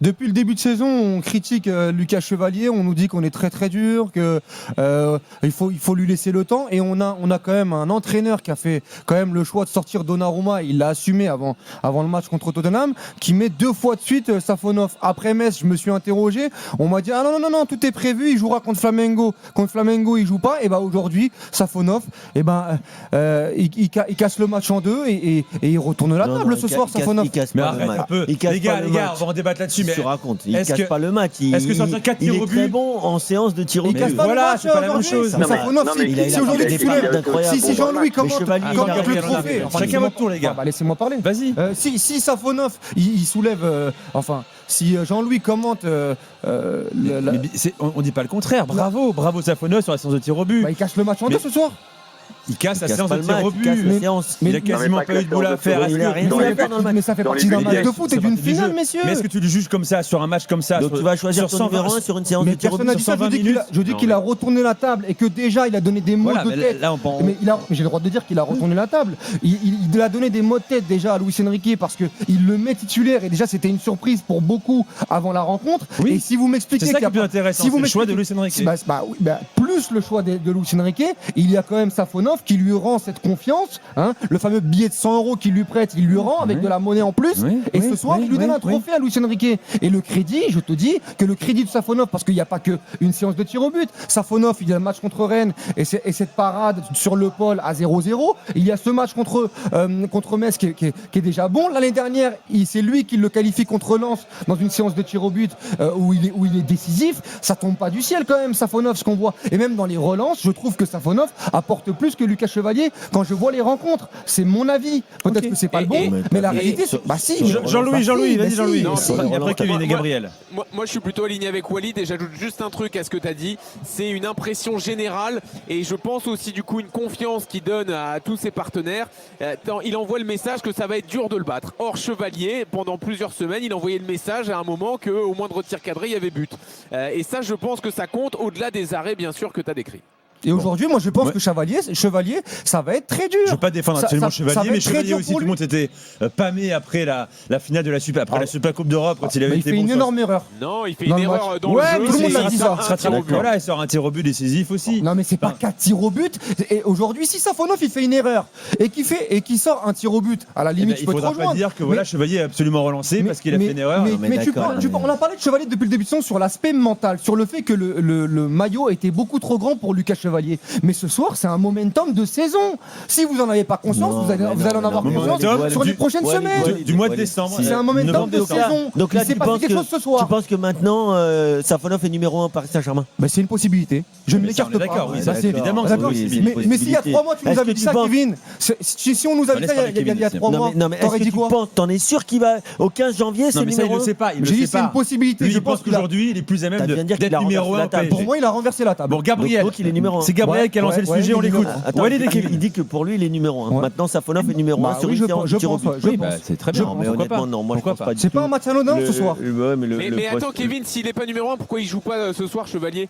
Depuis le début de saison, on critique Lucas Chevalier, on nous dit qu'on est très très dur, que il faut lui laisser le temps. Et on a quand même un entraîneur qui a fait quand même le choix de sortir Donnarumma. Il l'a assumé avant le match contre Tottenham, qui met 2 fois de suite Safonov. Après Metz, je me suis interrogé. On m'a dit non, tout est prévu. Il jouera contre Flamengo. Contre Flamengo, il joue pas. Et aujourd'hui, Safonov, il casse le match en deux et il retourne la table ce soir. Safonov. Il casse pas le match. Les gars, on va en débattre là-dessus. Mais tu racontes, il casse pas le match. Est-ce que sortir 4 tirs au but, il est très bon en séance de tir au but. Voilà, c'est pas la même chose. Si aujourd'hui tu soulèves, si Jean-Louis commente le trophée, chacun votre tour, les gars. Laissez-moi parler. Vas-y. Si Safonov il soulève, si Jean-Louis commente, on dit pas le contraire. Bravo Safonov sur la séance de tir au but. Il casse le match en deux ce soir. Il casse la séance de tir au but. Il a quasiment pas eu de boule à faire. Mais ça fait partie d'un match de foot et d'une finale, messieurs. Mais est-ce que tu le juges comme ça sur un match comme ça? Donc tu vas choisir ton numéro 1 sur une séance de tir au but sur 120 minutes. Je dis qu'il a retourné la table et que déjà il a donné des mots de tête. Mais j'ai le droit de dire qu'il a retourné la table. Il a donné des mots de tête déjà à Luis Enrique parce qu'il le met titulaire et déjà c'était une surprise pour beaucoup avant la rencontre. Et si vous m'expliquez c'est ça qui est plus intéressant, c'est le choix de Luis Enrique. Plus le choix de Luis Enrique, il y a quand même Safonov qui lui rend cette confiance, le fameux billet de 100 € qu'il lui prête, il lui rend avec de la monnaie en plus. Et ce soir, il lui donne un trophée à Luis Enrique. Et le crédit, je te dis que le crédit de Safonov, parce qu'il n'y a pas qu'une séance de tir au but. Safonov, il y a le match contre Rennes et cette parade sur le pôle à 0-0. Il y a ce match contre Metz qui est déjà bon. L'année dernière, c'est lui qui le qualifie contre Lens dans une séance de tir au but où il est décisif. Ça tombe pas du ciel quand même, Safonov, ce qu'on voit. Et même dans les relances, je trouve que Safonov apporte plus que Lucas Chevalier quand je vois les rencontres. C'est mon avis. Peut-être que c'est pas le bon, mais la réalité, c'est. Jean-Louis, vas-y Jean-Louis. Et après Kevin et Gabriel. Moi, je suis plutôt aligné avec Walid et j'ajoute juste un truc à ce que tu as dit. C'est une impression générale et je pense aussi du coup une confiance qu'il donne à tous ses partenaires. Il envoie le message que ça va être dur de le battre. Or, Chevalier, pendant plusieurs semaines, il envoyait le message à un moment qu'au moindre tir cadré, il y avait but. Et ça, je pense que ça compte au-delà des arrêts, bien sûr, que tu as décrits. Et aujourd'hui, moi je pense que Chevalier, ça va être très dur. Je ne veux pas défendre absolument Chevalier, mais Chevalier aussi, tout le monde était pâmé après la finale de la Super Coupe d'Europe quand il avait été bon. Il fait une énorme erreur. Non, il fait une erreur dans le jeu. Tout le monde l'a dit ça. Voilà, il sort un tir au but décisif aussi. Non, mais c'est pas 4 tirs au but. Et aujourd'hui, si Safonov il fait une erreur et qui sort un tir au but, à la limite, je peux te rejoindre. Il faudra pas dire que voilà, Chevalier est absolument relancé parce qu'il a fait une erreur. Mais on a parlé de Chevalier depuis le début de saison sur l'aspect mental, sur le fait que le maillot était beaucoup trop grand pour Lucas Chevalier. Mais ce soir, c'est un momentum de saison. Si vous n'en avez pas conscience, vous allez en avoir conscience sur les prochaines semaines. Du mois de décembre. C'est un momentum de saison. Donc là, tu penses que maintenant, Safonov est numéro 1 Paris Saint-Germain? C'est une possibilité. Je ne l'écarte pas. D'accord, ça c'est évidemment. Mais s'il y a 3 mois, tu nous avais dit ça, Kevin. Si on nous avait dit ça il y a 3 mois, t'aurais dit quoi? T'en es sûr qu'il va au 15 janvier, c'est numéro 1? Il ne le sait pas. J'ai dit c'est une possibilité. Je pense qu'aujourd'hui, il est plus à même d'être numéro 1. Pour moi, il a renversé la table. Bon, Gabriel, c'est Gabriel qui a lancé le sujet. l'écoute. Il dit que pour lui, il est numéro 1. Ouais. Maintenant, Safonov est numéro 1 sur une séance de tir au but. C'est très bien. Mais honnêtement, non, moi je pense pas. C'est pas un match anodin ce soir. Mais attends, Kevin, s'il n'est pas numéro 1, pourquoi il joue pas ce soir, Chevalier?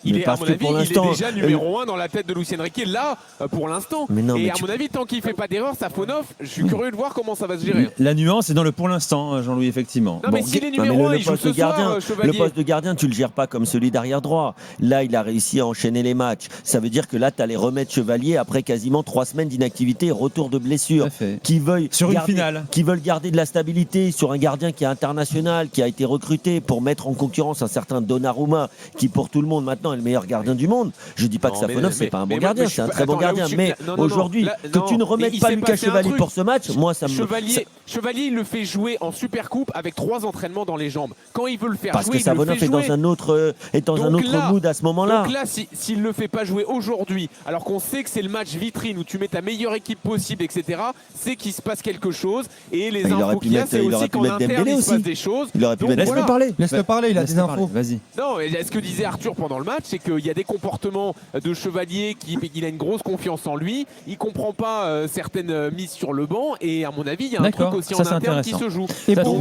Il est, à mon avis, il est déjà numéro 1 dans la tête de Luis Enrique, là, pour l'instant. Et à mon avis, tant qu'il ne fait pas d'erreur, Safonov, je suis curieux de voir comment ça va se gérer. La nuance est dans le pour l'instant, Jean-Louis, effectivement. Non, mais s'il est numéro 1, il joue ce soir, Chevalier. Le poste de gardien, tu le gères pas comme celui d'arrière droit. Là, il a réussi à enchaîner les matchs. Ça veut dire que là, tu allais remettre Chevalier après quasiment 3 semaines d'inactivité et retour de blessure. Qui veulent garder de la stabilité sur un gardien qui est international, qui a été recruté pour mettre en concurrence un certain Donnarumma, qui pour tout le monde maintenant est le meilleur gardien du monde. Je dis pas que Safonov c'est pas un bon gardien, c'est un très bon gardien, mais aujourd'hui que tu ne remettes pas Lucas Chevalier pour ce match, moi ça me Chevalier il le fait jouer en Supercoupe avec 3 entraînements dans les jambes. Quand il veut le faire parce jouer, que Safonov est dans un autre mood à ce moment-là. Donc là s'il le fait pas jouer aujourd'hui, alors qu'on sait que c'est le match vitrine où tu mets ta meilleure équipe possible, etc., c'est qu'il se passe quelque chose et les infos qu'il y a, c'est aussi qu'en interne il se passe des choses. Laisse-le parler, il a des infos. Vas-y. Non, ce que disait Arthur pendant le match, match, c'est qu'il y a des comportements de Chevalier il a une grosse confiance en lui. Il comprend pas certaines mises sur le banc et à mon avis, il y a un truc aussi en interne qui se joue. Et pour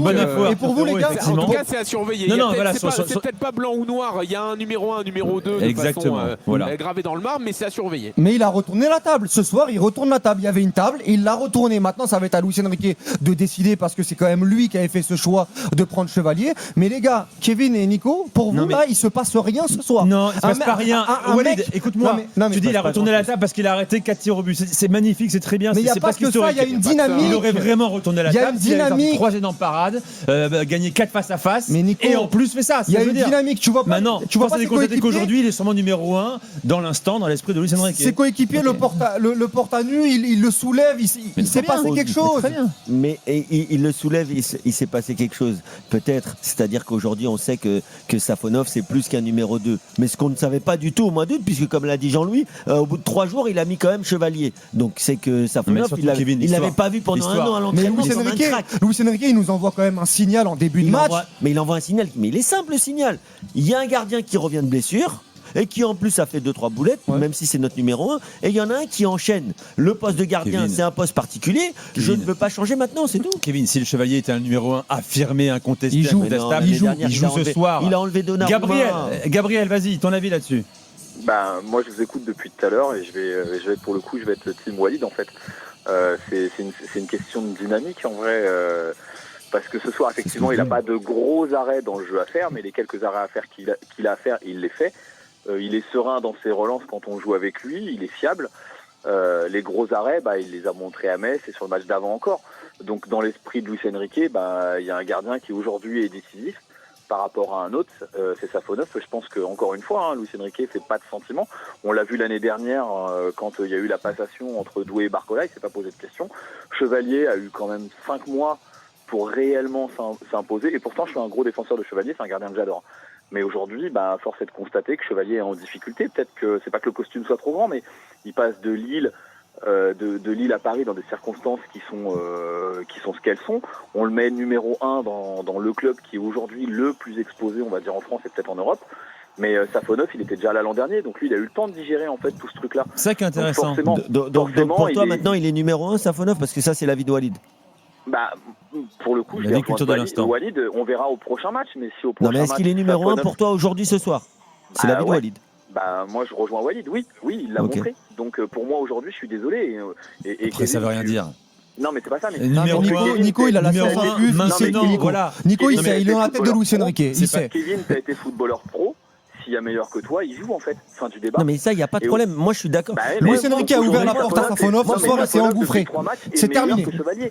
vous les gars, en tout cas, c'est à surveiller. C'est peut-être pas blanc ou noir. Il y a un numéro 1, un numéro 2 de façon gravé dans le marbre, mais c'est à surveiller. Mais il a retourné la table. Ce soir, il retourne la table. Il y avait une table et il l'a retournée. Maintenant, ça va être à Luis Enrique de décider parce que c'est quand même lui qui avait fait ce choix de prendre Chevalier. Mais les gars, Kevin et Nico, pour vous, là, il se passe rien ce soir. Non, il se passe pas rien. Walid, écoute-moi. Tu dis il a retourné la table parce qu'il a arrêté 4 tirs au but. C'est magnifique, c'est très bien. Mais il n'y a pas que ça, il y a une dynamique. Il aurait vraiment retourné la table. Il y a une dynamique. 3 énormes parades, gagné 4 face à face. Et en plus fait ça. Il y a une dynamique. Tu vois pas. Maintenant, tu vois constater qu'aujourd'hui, il est sûrement numéro 1 dans l'instant, dans l'esprit de Luis Enrique. Ses coéquipiers le portent à nu, il le soulève. Il s'est passé quelque chose. Mais il le soulève, il s'est passé quelque chose. Peut-être. C'est-à-dire qu'aujourd'hui, on sait que Safonov, c'est plus qu'un numéro 2. Mais ce qu'on ne savait pas du tout au mois d'août, puisque comme l'a dit Jean-Louis, au bout de 3 jours, il a mis quand même Chevalier. Donc c'est que Safonov, il l'avait pas vu pendant un an à l'entraînement. Luis Enrique, il nous envoie quand même un signal en début de match. Mais il envoie un signal, mais il est simple le signal. Il y a un gardien qui revient de blessure. Et qui en plus a fait 2-3 boulettes, même si c'est notre numéro 1. Et il y en a un qui enchaîne. Le poste de gardien, c'est un poste particulier. Je ne veux pas changer maintenant, c'est tout. Kevin, si le Chevalier était un numéro 1 affirmé, incontesté, il joue ce soir. Il a enlevé Donnarumma. Gabriel, vas-y, ton avis là-dessus. Moi, je vous écoute depuis tout à l'heure et je vais pour le coup, je vais être le team Walid en fait. C'est une question de dynamique en vrai. Parce que ce soir, effectivement, il n'a pas de gros arrêts dans le jeu à faire, mais les quelques arrêts à faire qu'il a à faire, il les fait. Il est serein dans ses relances quand on joue avec lui, il est fiable. Les gros arrêts, il les a montrés à Metz et sur le match d'avant encore. Donc dans l'esprit de Luis Enrique, il y a un gardien qui aujourd'hui est décisif par rapport à un autre, c'est Safonov. Je pense qu'encore une fois, Luis Enrique fait pas de sentiment. On l'a vu l'année dernière quand il y a eu la passation entre Doué et Barcola, il s'est pas posé de questions. Chevalier a eu quand même 5 mois pour réellement s'imposer. Et pourtant, je suis un gros défenseur de Chevalier, c'est un gardien que j'adore. Mais aujourd'hui, force est de constater que Chevalier est en difficulté. Peut-être que c'est pas que le costume soit trop grand, mais il passe de Lille à Paris dans des circonstances qui sont ce qu'elles sont. On le met numéro 1 dans le club qui est aujourd'hui le plus exposé, on va dire en France et peut-être en Europe. Mais Safonov, il était déjà là l'an dernier, donc lui, il a eu le temps de digérer en fait tout ce truc-là. C'est ça qui est intéressant. Donc pour toi, maintenant, il est numéro 1, Safonov, parce que ça, c'est l'avis de Walid. Pour le coup, je vais Walid, on verra au prochain match, mais si au prochain match. Non, mais est-ce qu'il est numéro 1 pour toi aujourd'hui ce soir? C'est l'avis de Walid. Moi, je rejoins Walid. Oui, il l'a montré. Donc pour moi aujourd'hui, je suis désolé. Et après, ça veut rien dire. Non, mais c'est pas ça. Mais Nico, il a la science infuse. Nico, il est dans la tête de Luis Enrique. Kevin, tu as été footballeur pro. S'il y a meilleur que toi, il joue en fait. Fin du débat. Non mais ça, il n'y a pas de problème. Moi, je suis d'accord. Luis Enrique a ouvert la porte à Safonov. Ce soir, il s'est engouffré. C'est terminé.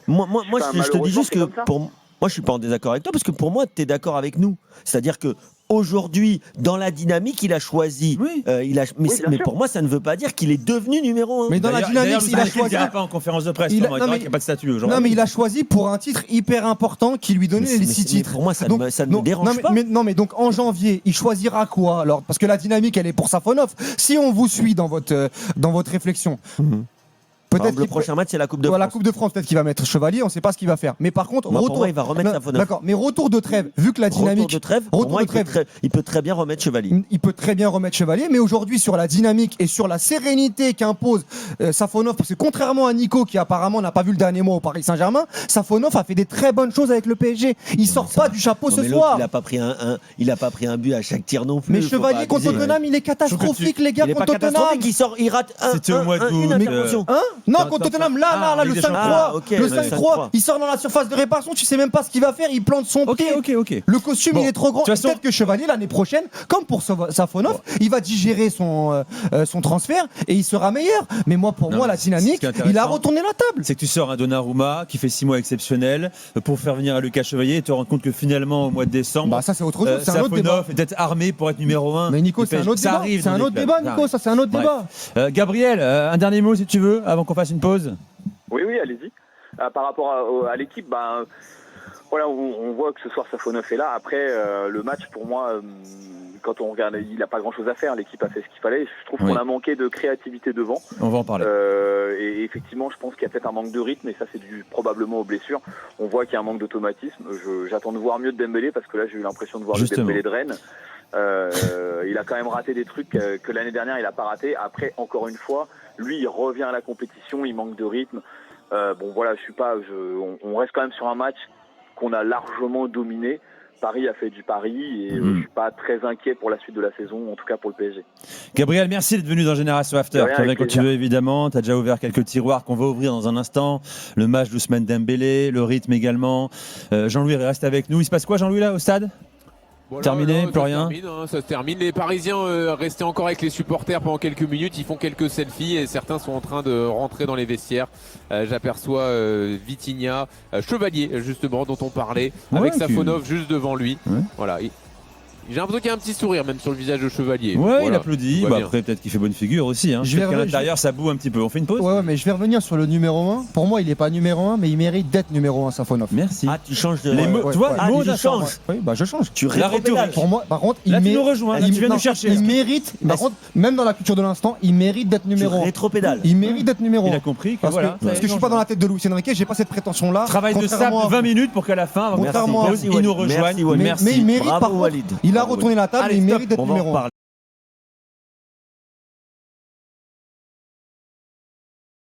Moi, je te dis juste que moi, je suis pas en désaccord avec toi parce que pour moi, tu es d'accord avec nous. C'est-à-dire que aujourd'hui, dans la dynamique, il a choisi. Mais pour moi, ça ne veut pas dire qu'il est devenu numéro 1. Mais dans la dynamique, il a choisi. Pas en conférence de presse. Il n'y a pas de statut aujourd'hui. Non, mais il a choisi pour un titre hyper important qui lui donnait les 6 titres. Pour moi, ça ne me dérange pas. Donc en janvier, il choisira quoi alors? Parce que la dynamique, elle est pour Safonov. Si on vous suit dans votre réflexion. Peut-être le prochain match, c'est la Coupe de France. La Coupe de France, peut-être qu'il va mettre Chevalier, on ne sait pas ce qu'il va faire. Mais par contre, pour moi, il va remettre Safonov. D'accord, mais retour de trêve, vu que la dynamique. Il peut très bien remettre Chevalier. Il peut très bien remettre Chevalier, mais aujourd'hui, sur la dynamique et sur la sérénité qu'impose Safonov, parce que contrairement à Nico, qui apparemment n'a pas vu le dernier mois au Paris Saint-Germain, Safonov a fait des très bonnes choses avec le PSG. Il sort pas du chapeau ce soir. Il n'a pas pris un but à chaque tir non plus. Mais Chevalier contre Tottenham, il est catastrophique, les gars, contre Tottenham. Il rate une intervention. Non, contre Tottenham, là, le 5-3, le 5-3, il sort dans la surface de réparation, tu sais même pas ce qu'il va faire, il plante son pied. Le costume, il est trop grand. Peut-être que Chevalier, l'année prochaine, comme pour Safonov, il va digérer son transfert et il sera meilleur. Mais pour moi, la dynamique, il a retourné la table. C'est que tu sors un Donnarumma qui fait 6 mois exceptionnels pour faire venir à Lucas Chevalier et te rendre compte que finalement, au mois de décembre, ça c'est autre chose. C'est un autre débat. Safonov est peut-être armé pour être numéro 1. Mais Nico, c'est un autre débat. C'est un autre débat, Nico, ça c'est un autre débat. Gabriel, un dernier mot si tu veux, avant qu'on fasse une pause. Oui, allez-y. Par rapport à l'équipe, on voit que ce soir Safonov est là. Après, le match, pour moi, quand on regarde, il n'a pas grand-chose à faire. L'équipe a fait ce qu'il fallait. Je trouve qu'on a manqué de créativité devant. On va en parler. Et effectivement, je pense qu'il y a peut-être un manque de rythme, et ça, c'est dû probablement aux blessures. On voit qu'il y a un manque d'automatisme. J'attends de voir mieux de Dembélé, parce que là, j'ai eu l'impression de voir le Dembélé de Rennes. Il a quand même raté des trucs que l'année dernière il a pas raté. Après, encore une fois, lui il revient à la compétition, il manque de rythme. On reste quand même sur un match qu'on a largement dominé. Paris a fait du pari et je suis pas très inquiet pour la suite de la saison, en tout cas pour le PSG. Gabriel, merci d'être venu dans Génération After. Tu reviens quand tu veux, évidemment. Tu as déjà ouvert quelques tiroirs qu'on va ouvrir dans un instant. Le match d'Ousmane Dembélé, le rythme également. Jean-Louis reste avec nous. Il se passe quoi, Jean-Louis, là, au stade ? Voilà, terminé, plus rien. Ça se termine. Les Parisiens restaient encore avec les supporters pendant quelques minutes. Ils font quelques selfies et certains sont en train de rentrer dans les vestiaires. J'aperçois Vitinha, Chevalier justement dont on parlait, avec Safonov juste devant lui. Ouais. Voilà. J'ai l'impression qu'il y a un petit sourire même sur le visage de Chevalier. Ouais, voilà. Il applaudit. Après, peut-être qu'il fait bonne figure aussi. Hein. À l'intérieur, ça boue un petit peu. On fait une pause ? Ouais, mais je vais revenir sur le numéro 1. Pour moi, il n'est pas numéro 1, mais il mérite d'être numéro 1, Safonov. Merci. Ah, tu changes de. Les mots, tu vois, les mots, tu changes. Oui, je change. Tu rétropédales. Pour moi, par contre, là, tu nous rejoins. Tu viens nous chercher. Il mérite. Par contre, même dans la culture de l'instant, il mérite d'être numéro 1. Rétropédale. Il mérite d'être numéro 1. Il a compris que voilà. Parce que je suis pas dans la tête de Luis Enrique, j'ai pas cette prétention-là. Travail de sable 20 minutes pour qu'à la fin, contrairement à il nous rejoigne. Mais il mérite, par contre, il a retourné la table et il mérite d'être numéro 1.